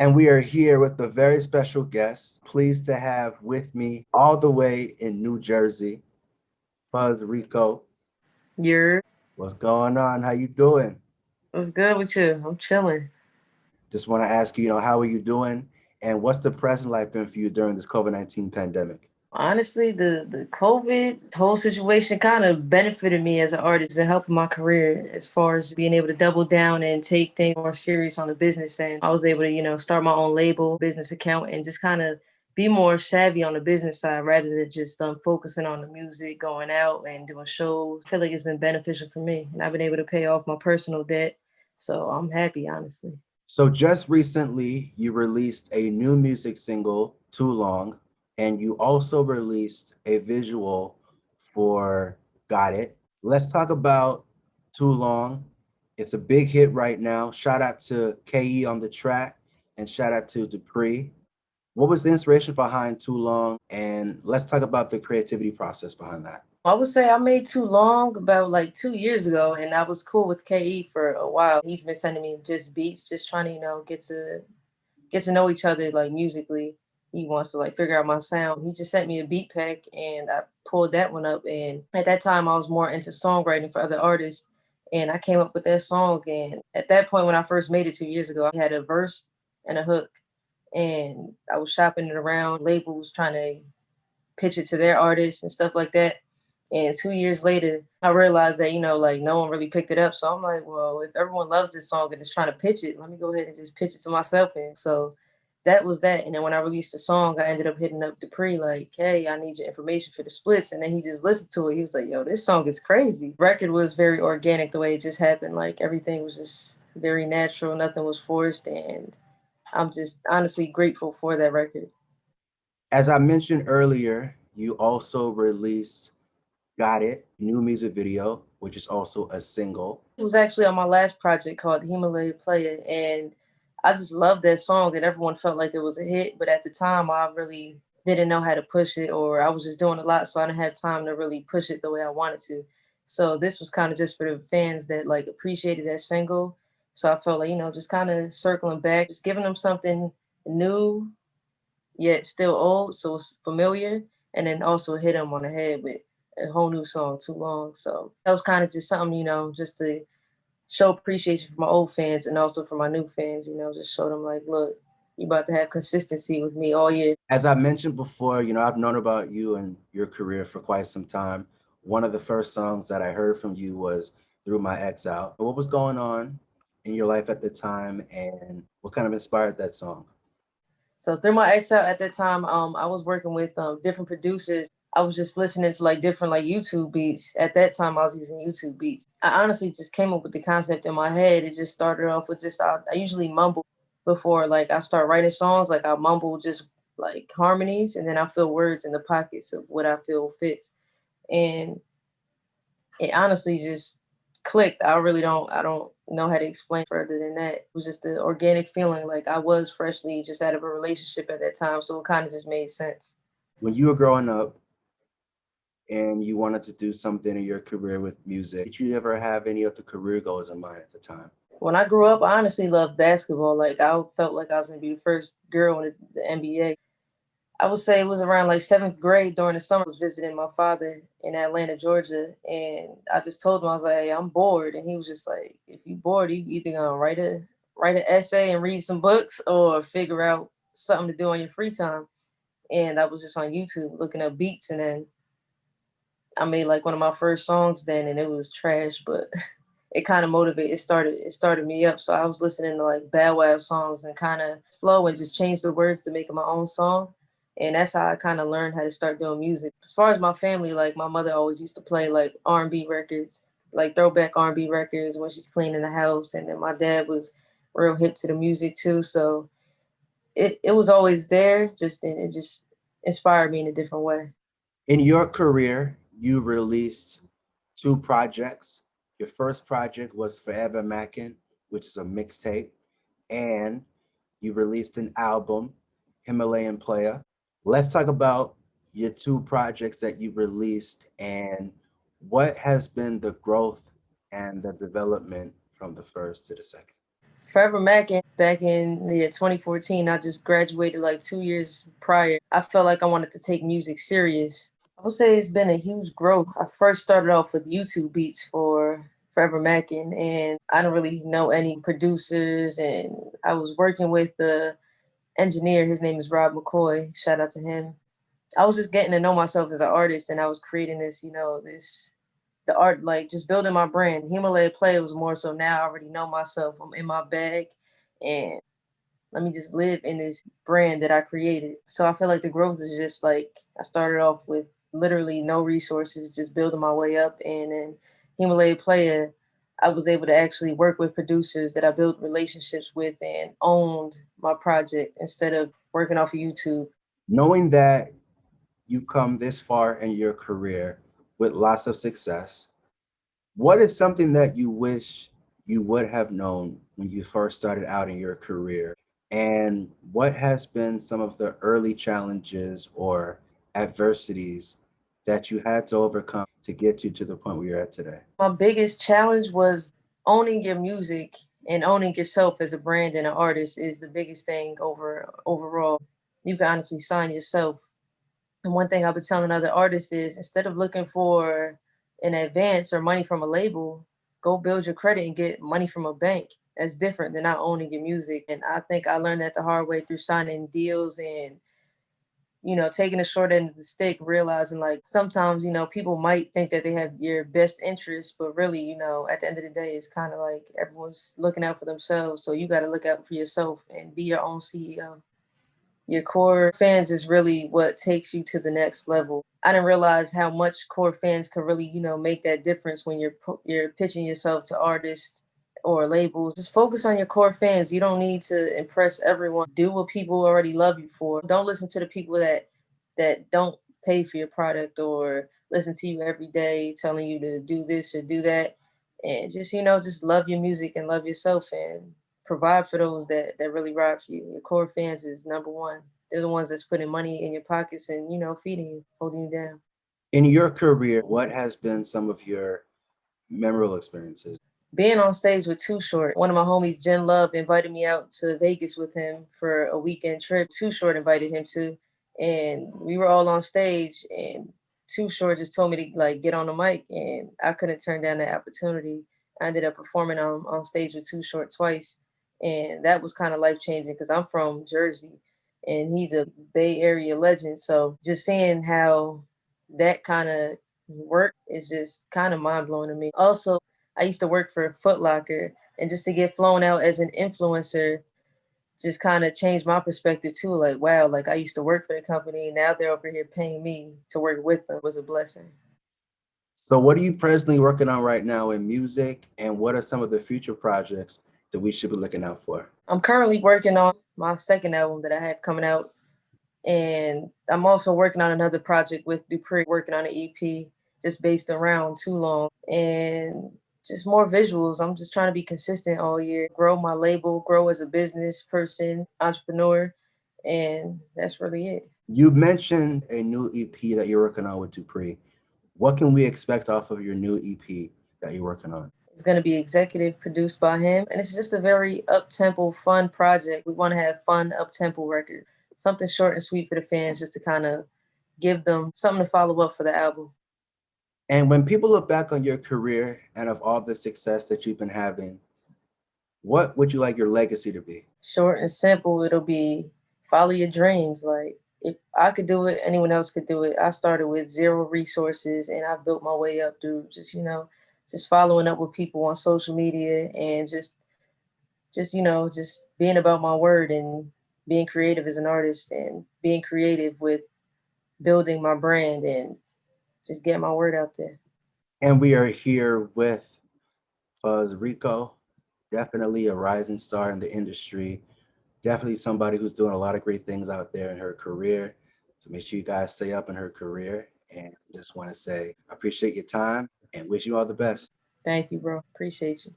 And we are here with a very special guest. Pleased to have with me all the way in New Jersey, Fuzz Rico. You're What's going on? How you doing? what's good with you? I'm chilling. Just want to ask you, how are you doing? And what's the present life been for you during this COVID-19 pandemic? Honestly, the COVID whole situation kind of benefited me as an artist, been helping my career as far as being able to double down and take things more serious on the business end. I was able to, start my own label, business account, and just kind of be more savvy on the business side rather than just focusing on the music, going out and doing shows. I feel like it's been beneficial for me, and I've been able to pay off my personal debt. So I'm happy, honestly. So just recently, you released a new music single, Too Long, and you also released a visual for Got It. Let's talk about Too Long. It's a big hit right now. Shout out to KE on the track and shout out to Dupree. What was the inspiration behind Too Long? And let's talk about the creativity process behind that. I would say I made Too Long about like 2 years ago, and I was cool with KE for a while. He's been sending me just beats, just trying to get to know each other like musically. He wants to like figure out my sound. He just sent me a beat pack, and I pulled that one up. And at that time, I was more into songwriting for other artists, and I came up with that song. And at that point, when I first made it 2 years ago, I had a verse and a hook, and I was shopping it around labels trying to pitch it to their artists and stuff like that. And 2 years later, I realized that, like no one really picked it up. So I'm like, well, if everyone loves this song and is trying to pitch it, let me go ahead and just pitch it to myself. And so that was that. And then when I released the song, I ended up hitting up Dupree like, hey, I need your information for the splits. And then he just listened to it. He was like, yo, this song is crazy. Record was very organic the way it just happened. Like everything was just very natural. Nothing was forced. And I'm just honestly grateful for that record. As I mentioned earlier, you also released Got It, new music video, which is also a single. It was actually on my last project called Himalaya Playa, and I just loved that song, and everyone felt like it was a hit. But at the time, I really didn't know how to push it, or I was just doing a lot, so I didn't have time to really push it the way I wanted to. So this was kind of just for the fans that like appreciated that single. So I felt like just kind of circling back, just giving them something new yet still old, so it's familiar, and then also hit them on the head with a whole new song, Too Long. So that was kind of just something, just to show appreciation for my old fans and also for my new fans, just show them like, look, you about to have consistency with me all year. As I mentioned before, I've known about you and your career for quite some time. One of the first songs that I heard from you was Through My Ex Out. What was going on in your life at the time and what kind of inspired that song? So through my Excel at that time, I was working with different producers. I was just listening to like different like YouTube beats. At that time, I was using YouTube beats. I honestly just came up with the concept in my head. It just started off with just I usually mumble before like I start writing songs. Like I mumble just like harmonies, and then I fill words in the pockets of what I feel fits. And it honestly just clicked. I don't know how to explain further than that. It was just the organic feeling like I was freshly just out of a relationship at that time. So it kind of just made sense. When you were growing up and you wanted to do something in your career with music, did you ever have any of the career goals in mind at the time? When I grew up, I honestly loved basketball. Like I felt like I was gonna be the first girl in the NBA. I would say it was around like seventh grade during the summer. I was visiting my father in Atlanta, Georgia, and I just told him I was like, "Hey, I'm bored," and he was just like, "If you bored, you either gonna write an essay and read some books, or figure out something to do on your free time." And I was just on YouTube looking up beats, and then I made like one of my first songs then, and it was trash, but it kind of motivated. It started me up. So I was listening to like Bow Wow songs and kind of flow and just change the words to make it my own song. And that's how I kind of learned how to start doing music. As far as my family, like my mother always used to play like R&B records, like throwback R&B records when she's cleaning the house. And then my dad was real hip to the music too. So it was always there. Just and it just inspired me in a different way. In your career, you released two projects. Your first project was Forever Maccin, which is a mixtape, and you released an album, Himalayan Playa. Let's talk about your two projects that you released and what has been the growth and the development from the first to the second. Forever Mac Back in the 2014, I just graduated like 2 years prior. I felt like I wanted to take music serious. I would say it's been a huge growth. I first started off with YouTube beats for Forever Maccin, and I didn't really know any producers. And I was working with the engineer. His name is Rob McCoy. Shout out to him. I was just getting to know myself as an artist, and I was creating this, the art, like just building my brand. Himalaya Playa was more so now I already know myself. I'm in my bag, and let me just live in this brand that I created. So I feel like the growth is just like I started off with literally no resources, just building my way up. And then Himalaya Playa, I was able to actually work with producers that I built relationships with and owned my project instead of working off of YouTube. Knowing that you've come this far in your career with lots of success, what is something that you wish you would have known when you first started out in your career? And what has been some of the early challenges or adversities that you had to overcome to get you to the point where you're at today? My biggest challenge was owning your music and owning yourself as a brand and an artist is the biggest thing overall. You can honestly sign yourself. And one thing I've been telling other artists is instead of looking for an advance or money from a label, go build your credit and get money from a bank. That's different than not owning your music. And I think I learned that the hard way through signing deals and taking a short end of the stick, realizing like sometimes, people might think that they have your best interest, but really, at the end of the day, it's kind of like everyone's looking out for themselves. So you got to look out for yourself and be your own CEO. Your core fans is really what takes you to the next level. I didn't realize how much core fans can really, make that difference when you're pitching yourself to artists or labels. Just focus on your core fans. You don't need to impress everyone. Do what people already love you for. Don't listen to the people that don't pay for your product or listen to you every day telling you to do this or do that. And just, just love your music and love yourself and provide for those that really ride for you. Your core fans is number one. They're the ones that's putting money in your pockets and, feeding you, holding you down. In your career, what has been some of your memorable experiences? Being on stage with Too Short, one of my homies, Jen Love, invited me out to Vegas with him for a weekend trip. Too Short invited him to, and we were all on stage. And Too Short just told me to like get on the mic, and I couldn't turn down that opportunity. I ended up performing on stage with Too Short twice, and that was kind of life changing because I'm from Jersey, and he's a Bay Area legend. So just seeing how that kind of work is just kind of mind blowing to me. Also, I used to work for Foot Locker, and just to get flown out as an influencer just kind of changed my perspective too. Like, wow, like I used to work for the company, and now they're over here paying me to work with them. It was a blessing. So, what are you presently working on right now in music, and what are some of the future projects that we should be looking out for? I'm currently working on my second album that I have coming out, and I'm also working on another project with Dupree, working on an EP just based around Too Long. And just more visuals. I'm just trying to be consistent all year, grow my label, grow as a business person, entrepreneur, and that's really it. You mentioned a new EP that you're working on with Dupree. What can we expect off of your new EP that you're working on? It's going to be executive produced by him, and it's just a very up tempo, fun project. We want to have fun, up tempo records, something short and sweet for the fans, just to kind of give them something to follow up for the album. And when people look back on your career and of all the success that you've been having, what would you like your legacy to be? Short and simple, it'll be follow your dreams. Like if I could do it, anyone else could do it. I started with zero resources and I built my way up through just, just following up with people on social media and just being about my word and being creative as an artist and being creative with building my brand and just getting my word out there. And we are here with Fuzz Rico, definitely a rising star in the industry, definitely somebody who's doing a lot of great things out there in her career. So make sure you guys stay up in her career. And just want to say, I appreciate your time and wish you all the best. Thank you, bro. Appreciate you.